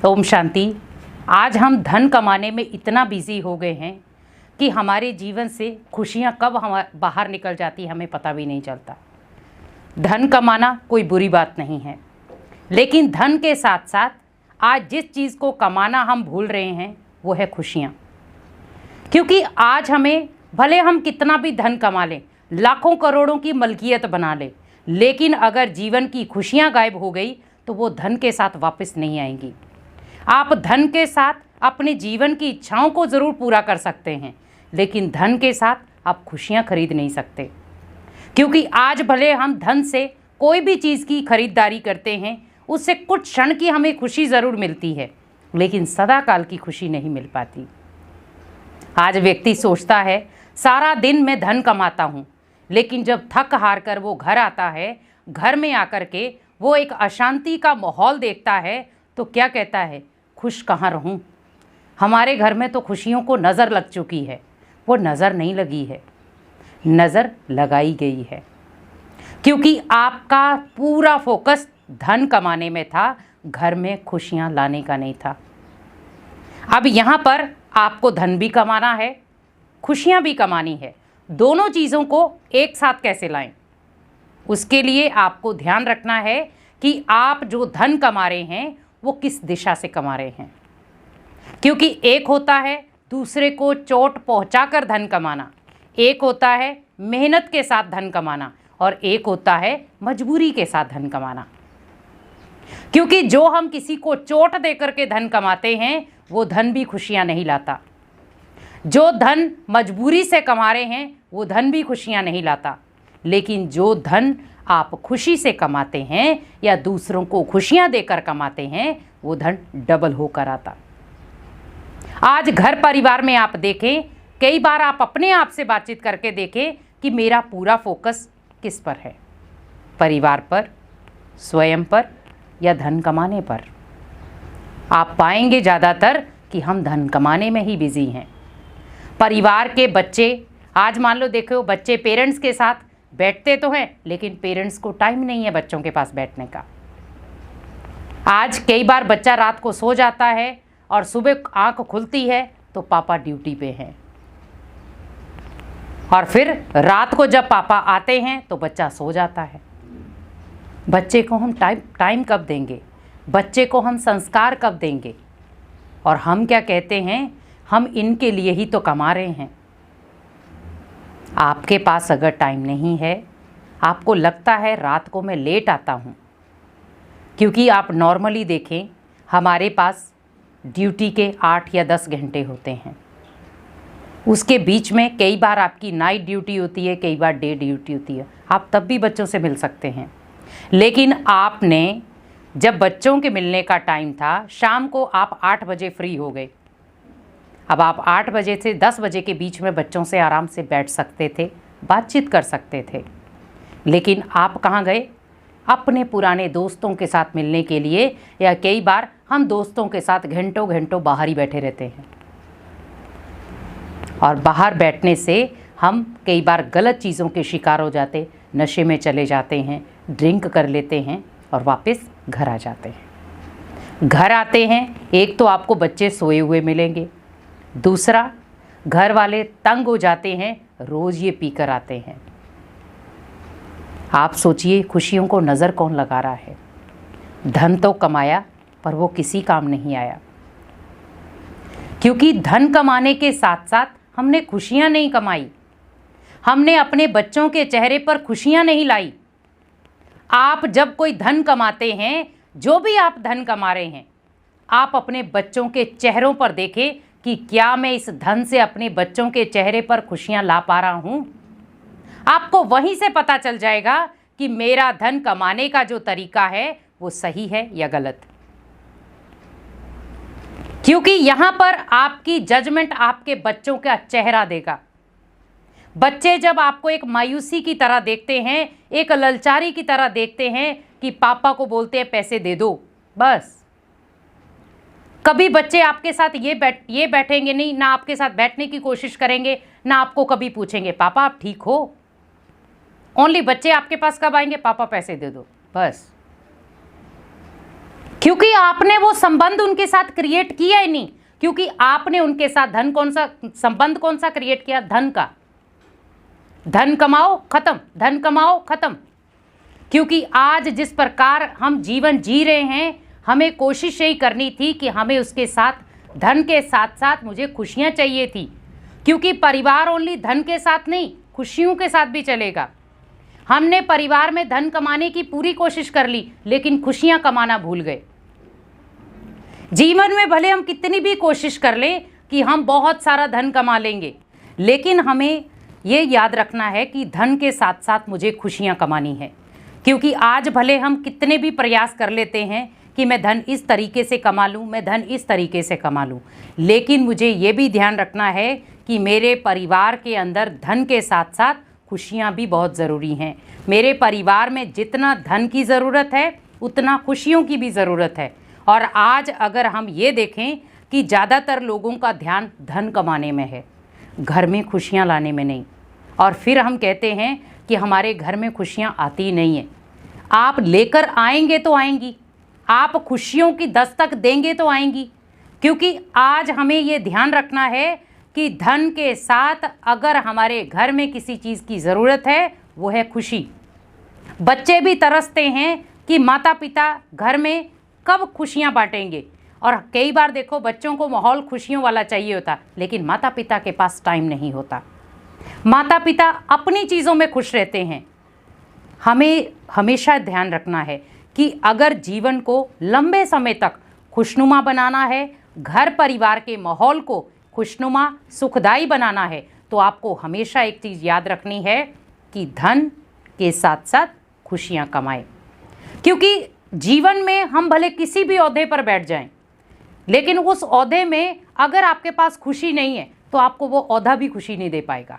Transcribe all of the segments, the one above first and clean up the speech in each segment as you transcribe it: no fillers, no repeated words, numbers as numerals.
ओम शांति। आज हम धन कमाने में इतना बिजी हो गए हैं कि हमारे जीवन से खुशियाँ कब हम बाहर निकल जाती हमें पता भी नहीं चलता। धन कमाना कोई बुरी बात नहीं है, लेकिन धन के साथ साथ आज जिस चीज़ को कमाना हम भूल रहे हैं वो है खुशियाँ। क्योंकि आज हमें भले हम कितना भी धन कमा लें, लाखों करोड़ों की मलकियत बना लें, लेकिन अगर जीवन की खुशियाँ गायब हो गई तो वो धन के साथ वापस नहीं आएंगी। आप धन के साथ अपने जीवन की इच्छाओं को ज़रूर पूरा कर सकते हैं, लेकिन धन के साथ आप खुशियाँ खरीद नहीं सकते। क्योंकि आज भले हम धन से कोई भी चीज़ की खरीदारी करते हैं, उससे कुछ क्षण की हमें खुशी ज़रूर मिलती है, लेकिन सदा काल की खुशी नहीं मिल पाती। आज व्यक्ति सोचता है सारा दिन मैं धन कमाता हूँ, लेकिन जब थक हार कर वो घर आता है, घर में आकर के वो एक अशांति का माहौल देखता है तो क्या कहता है, खुश कहाँ रहूँ। हमारे घर में तो खुशियों को नज़र लग चुकी है। वो नज़र नहीं लगी है, नज़र लगाई गई है। क्योंकि आपका पूरा फोकस धन कमाने में था, घर में खुशियाँ लाने का नहीं था। अब यहाँ पर आपको धन भी कमाना है, खुशियाँ भी कमानी है। दोनों चीज़ों को एक साथ कैसे लाएं, उसके लिए आपको ध्यान रखना है कि आप जो धन कमा रहे हैं वो किस दिशा से कमा रहे हैं। क्योंकि एक होता है दूसरे को चोट पहुंचाकर धन कमाना, एक होता है मेहनत के साथ धन कमाना, और एक होता है मजबूरी के साथ धन कमाना। क्योंकि जो हम किसी को चोट देकर के धन कमाते हैं वो धन भी खुशियां नहीं लाता। जो धन मजबूरी से कमा रहे हैं वो धन भी खुशियां नहीं लाता। लेकिन जो धन आप खुशी से कमाते हैं या दूसरों को खुशियां देकर कमाते हैं वो धन डबल होकर आता। आज घर परिवार में आप देखें, कई बार आप अपने आप से बातचीत करके देखें कि मेरा पूरा फोकस किस पर है, परिवार पर, स्वयं पर या धन कमाने पर। आप पाएंगे ज़्यादातर कि हम धन कमाने में ही बिजी हैं। परिवार के बच्चे, आज मान लो देखो, बच्चे पेरेंट्स के साथ बैठते तो हैं, लेकिन पेरेंट्स को टाइम नहीं है बच्चों के पास बैठने का। आज कई बार बच्चा रात को सो जाता है और सुबह आंख खुलती है तो पापा ड्यूटी पे हैं, और फिर रात को जब पापा आते हैं तो बच्चा सो जाता है। बच्चे को हम टाइम कब देंगे, बच्चे को हम संस्कार कब देंगे। और हम क्या कहते हैं, हम इनके लिए ही तो कमा रहे हैं। आपके पास अगर टाइम नहीं है, आपको लगता है रात को मैं लेट आता हूँ, क्योंकि आप नॉर्मली देखें हमारे पास ड्यूटी के 8 या 10 घंटे होते हैं। उसके बीच में कई बार आपकी नाइट ड्यूटी होती है, कई बार डे ड्यूटी होती है। आप तब भी बच्चों से मिल सकते हैं। लेकिन आपने जब बच्चों के मिलने का टाइम था, शाम को आप 8 बजे फ्री हो गए। अब आप 8 बजे से 10 बजे के बीच में बच्चों से आराम से बैठ सकते थे, बातचीत कर सकते थे। लेकिन आप कहाँ गए? अपने पुराने दोस्तों के साथ मिलने के लिए, या कई बार हम दोस्तों के साथ घंटों घंटों बाहर ही बैठे रहते हैं। और बाहर बैठने से हम कई बार गलत चीज़ों के शिकार हो जाते, नशे में चले जाते हैं, ड्रिंक कर लेते हैं और वापस घर आ जाते हैं। घर आते हैं, एक तो आपको बच्चे सोए हुए मिलेंगे, दूसरा घर वाले तंग हो जाते हैं, रोज़ ये पीकर आते हैं। आप सोचिए खुशियों को नज़र कौन लगा रहा है। धन तो कमाया पर वो किसी काम नहीं आया, क्योंकि धन कमाने के साथ साथ हमने खुशियां नहीं कमाई। हमने अपने बच्चों के चेहरे पर खुशियां नहीं लाई। आप जब कोई धन कमाते हैं, जो भी आप धन कमा रहे हैं, आप अपने बच्चों के चेहरों पर देखें कि क्या मैं इस धन से अपने बच्चों के चेहरे पर खुशियां ला पा रहा हूं। आपको वहीं से पता चल जाएगा कि मेरा धन कमाने का जो तरीका है वो सही है या गलत। क्योंकि यहां पर आपकी जजमेंट आपके बच्चों का चेहरा देगा। बच्चे जब आपको एक मायूसी की तरह देखते हैं, एक ललचारी की तरह देखते हैं कि पापा को बोलते हैं पैसे दे दो, बस। कभी बच्चे आपके साथ ये बैठेंगे नहीं, ना आपके साथ बैठने की कोशिश करेंगे, ना आपको कभी पूछेंगे पापा आप ठीक हो। ओनली बच्चे आपके पास कब आएंगे, पापा पैसे दे दो, बस। क्योंकि आपने वो संबंध उनके साथ क्रिएट किया ही नहीं, क्योंकि आपने उनके साथ संबंध कौन सा क्रिएट किया? धन का। धन कमाओ खत्म, धन कमाओ खत्म। क्योंकि आज जिस प्रकार हम जीवन जी रहे हैं, हमें कोशिश यही करनी थी कि हमें उसके साथ, धन के साथ साथ मुझे खुशियां चाहिए थी। क्योंकि परिवार ओनली धन के साथ नहीं, खुशियों के साथ भी चलेगा। हमने परिवार में धन कमाने की पूरी कोशिश कर ली, लेकिन खुशियां कमाना भूल गए। जीवन में भले हम कितनी भी कोशिश कर लें कि हम बहुत सारा धन कमा लेंगे, लेकिन हमें ये याद रखना है कि धन के साथ साथ मुझे खुशियां कमानी है। क्योंकि आज भले हम कितने भी प्रयास कर लेते हैं कि मैं धन इस तरीके से कमा लूँ, मैं धन इस तरीके से कमा लूँ, लेकिन मुझे ये भी ध्यान रखना है कि मेरे परिवार के अंदर धन के साथ साथ खुशियाँ भी बहुत ज़रूरी हैं। मेरे परिवार में जितना धन की ज़रूरत है उतना खुशियों की भी ज़रूरत है। और आज अगर हम ये देखें कि ज़्यादातर लोगों का ध्यान धन कमाने में है, घर में खुशियाँ लाने में नहीं। और फिर हम कहते हैं कि हमारे घर में खुशियाँ आती नहीं हैं। आप लेकर आएंगे तो आएंगी, आप खुशियों की दस्तक देंगे तो आएंगी। क्योंकि आज हमें ये ध्यान रखना है कि धन के साथ अगर हमारे घर में किसी चीज़ की ज़रूरत है वो है खुशी। बच्चे भी तरसते हैं कि माता पिता घर में कब खुशियाँ बांटेंगे। और कई बार देखो, बच्चों को माहौल खुशियों वाला चाहिए होता, लेकिन माता पिता के पास टाइम नहीं होता। माता पिता अपनी चीज़ों में खुश रहते हैं। हमें हमेशा ध्यान रखना है कि अगर जीवन को लंबे समय तक खुशनुमा बनाना है, घर परिवार के माहौल को खुशनुमा सुखदायी बनाना है, तो आपको हमेशा एक चीज़ याद रखनी है कि धन के साथ साथ खुशियाँ कमाएं। क्योंकि जीवन में हम भले किसी भी ओहदे पर बैठ जाएं, लेकिन उस ओहदे में अगर आपके पास खुशी नहीं है तो आपको वो ओहदा भी खुशी नहीं दे पाएगा।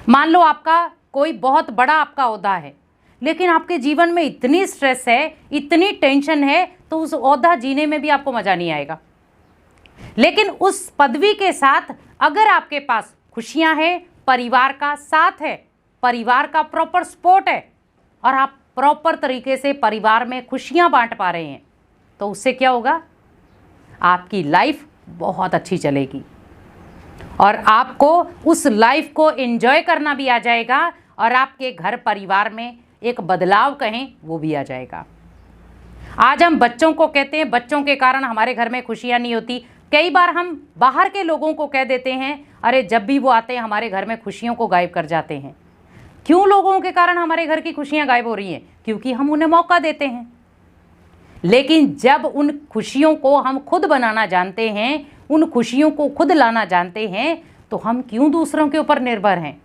मान लो आपका कोई बहुत बड़ा आपका ओहदा है, लेकिन आपके जीवन में इतनी स्ट्रेस है, इतनी टेंशन है, तो उस ओहदा जीने में भी आपको मज़ा नहीं आएगा। लेकिन उस पदवी के साथ अगर आपके पास खुशियां हैं, परिवार का साथ है, परिवार का प्रॉपर सपोर्ट है, और आप प्रॉपर तरीके से परिवार में खुशियां बांट पा रहे हैं, तो उससे क्या होगा? आपकी लाइफ बहुत अच्छी चलेगी और आपको उस लाइफ को एंजॉय करना भी आ जाएगा, और आपके घर परिवार में एक बदलाव कहें वो भी आ जाएगा। आज हम बच्चों को कहते हैं बच्चों के कारण हमारे घर में खुशियां नहीं होती। कई बार हम बाहर के लोगों को कह देते हैं, अरे जब भी वो आते हैं हमारे घर में खुशियों को गायब कर जाते हैं। क्यों लोगों के कारण हमारे घर की खुशियां गायब हो रही हैं? क्योंकि हम उन्हें मौका देते हैं। लेकिन जब उन खुशियों को हम खुद बनाना जानते हैं, उन खुशियों को खुद लाना जानते हैं, तो हम क्यों दूसरों के ऊपर निर्भर हैं?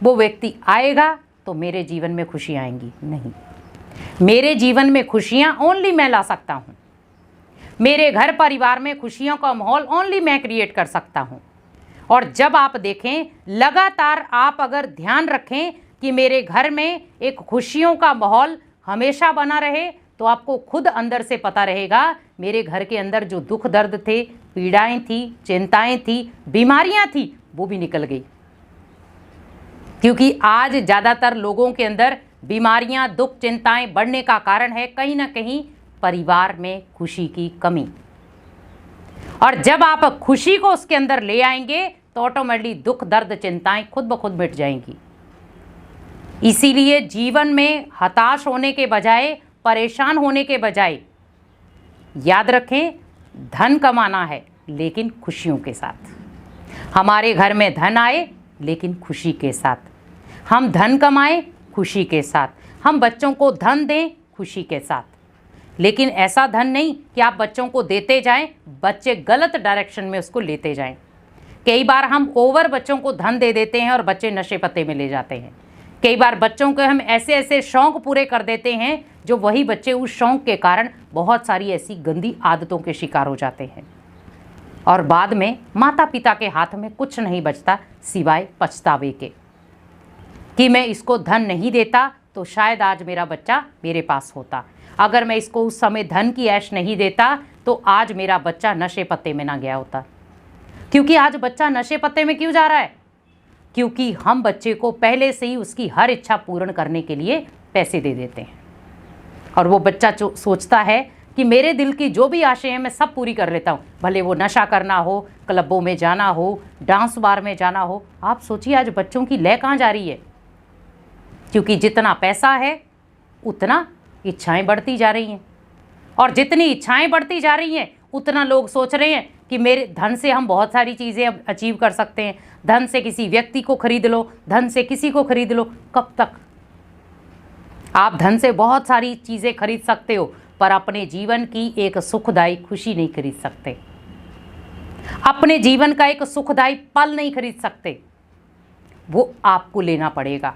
वो व्यक्ति आएगा तो मेरे जीवन में खुशियाँ आएंगी? नहीं, मेरे जीवन में खुशियाँ ओनली मैं ला सकता हूँ। मेरे घर परिवार में खुशियों का माहौल ओनली मैं क्रिएट कर सकता हूँ। और जब आप देखें, लगातार आप अगर ध्यान रखें कि मेरे घर में एक खुशियों का माहौल हमेशा बना रहे, तो आपको खुद अंदर से पता रहेगा मेरे घर के अंदर जो दुख दर्द थे, पीड़ाएं थी, चिंताएं थी, बीमारियां थी, वो भी निकल गई। क्योंकि आज ज़्यादातर लोगों के अंदर बीमारियां, दुख, चिंताएं बढ़ने का कारण है कहीं ना कहीं परिवार में खुशी की कमी। और जब आप खुशी को उसके अंदर ले आएंगे तो ऑटोमेटिकली दुख, दर्द, चिंताएं खुद ब खुद मिट जाएंगी। इसीलिए जीवन में हताश होने के बजाय, परेशान होने के बजाय, याद रखें धन कमाना है लेकिन खुशियों के साथ। हमारे घर में धन आए लेकिन खुशी के साथ। हम धन कमाएं खुशी के साथ, हम बच्चों को धन दें खुशी के साथ। लेकिन ऐसा धन नहीं कि आप बच्चों को देते जाएं, बच्चे गलत डायरेक्शन में उसको लेते जाएं। कई बार हम ओवर बच्चों को धन दे देते हैं और बच्चे नशे पत्ते में ले जाते हैं। कई बार बच्चों को हम ऐसे ऐसे शौक़ पूरे कर देते हैं जो वही बच्चे उस शौक़ के कारण बहुत सारी ऐसी गंदी आदतों के शिकार हो जाते हैं। और बाद में माता पिता के हाथ में कुछ नहीं बचता सिवाय पछतावे के कि मैं इसको धन नहीं देता तो शायद आज मेरा बच्चा मेरे पास होता। अगर मैं इसको उस समय धन की ऐश नहीं देता तो आज मेरा बच्चा नशे पत्ते में ना गया होता। क्योंकि आज बच्चा नशे पत्ते में क्यों जा रहा है? क्योंकि हम बच्चे को पहले से ही उसकी हर इच्छा पूर्ण करने के लिए पैसे दे देते हैं। और वो बच्चा जो सोचता है कि मेरे दिल की जो भी आशय हैं मैं सब पूरी कर लेता हूँ, भले वो नशा करना हो, क्लबों में जाना हो, डांस बार में जाना हो। आप सोचिए आज बच्चों की लय कहाँ जा रही है, क्योंकि जितना पैसा है उतना इच्छाएं बढ़ती जा रही हैं, और जितनी इच्छाएं बढ़ती जा रही हैं उतना लोग सोच रहे हैं कि मेरे धन से हम बहुत सारी चीज़ें अब अचीव कर सकते हैं। धन से किसी व्यक्ति को खरीद लो, धन से किसी को खरीद लो। कब तक? आप धन से बहुत सारी चीज़ें खरीद सकते हो, पर अपने जीवन की एक सुखदायी खुशी नहीं खरीद सकते, अपने जीवन का एक सुखदायी पल नहीं खरीद सकते। वो आपको लेना पड़ेगा।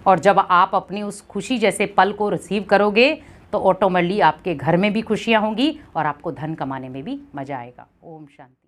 और जब आप अपनी उस खुशी जैसे पल को रिसीव करोगे तो ऑटोमेटिकली आपके घर में भी खुशियाँ होंगी और आपको धन कमाने में भी मज़ा आएगा। ओम शांति।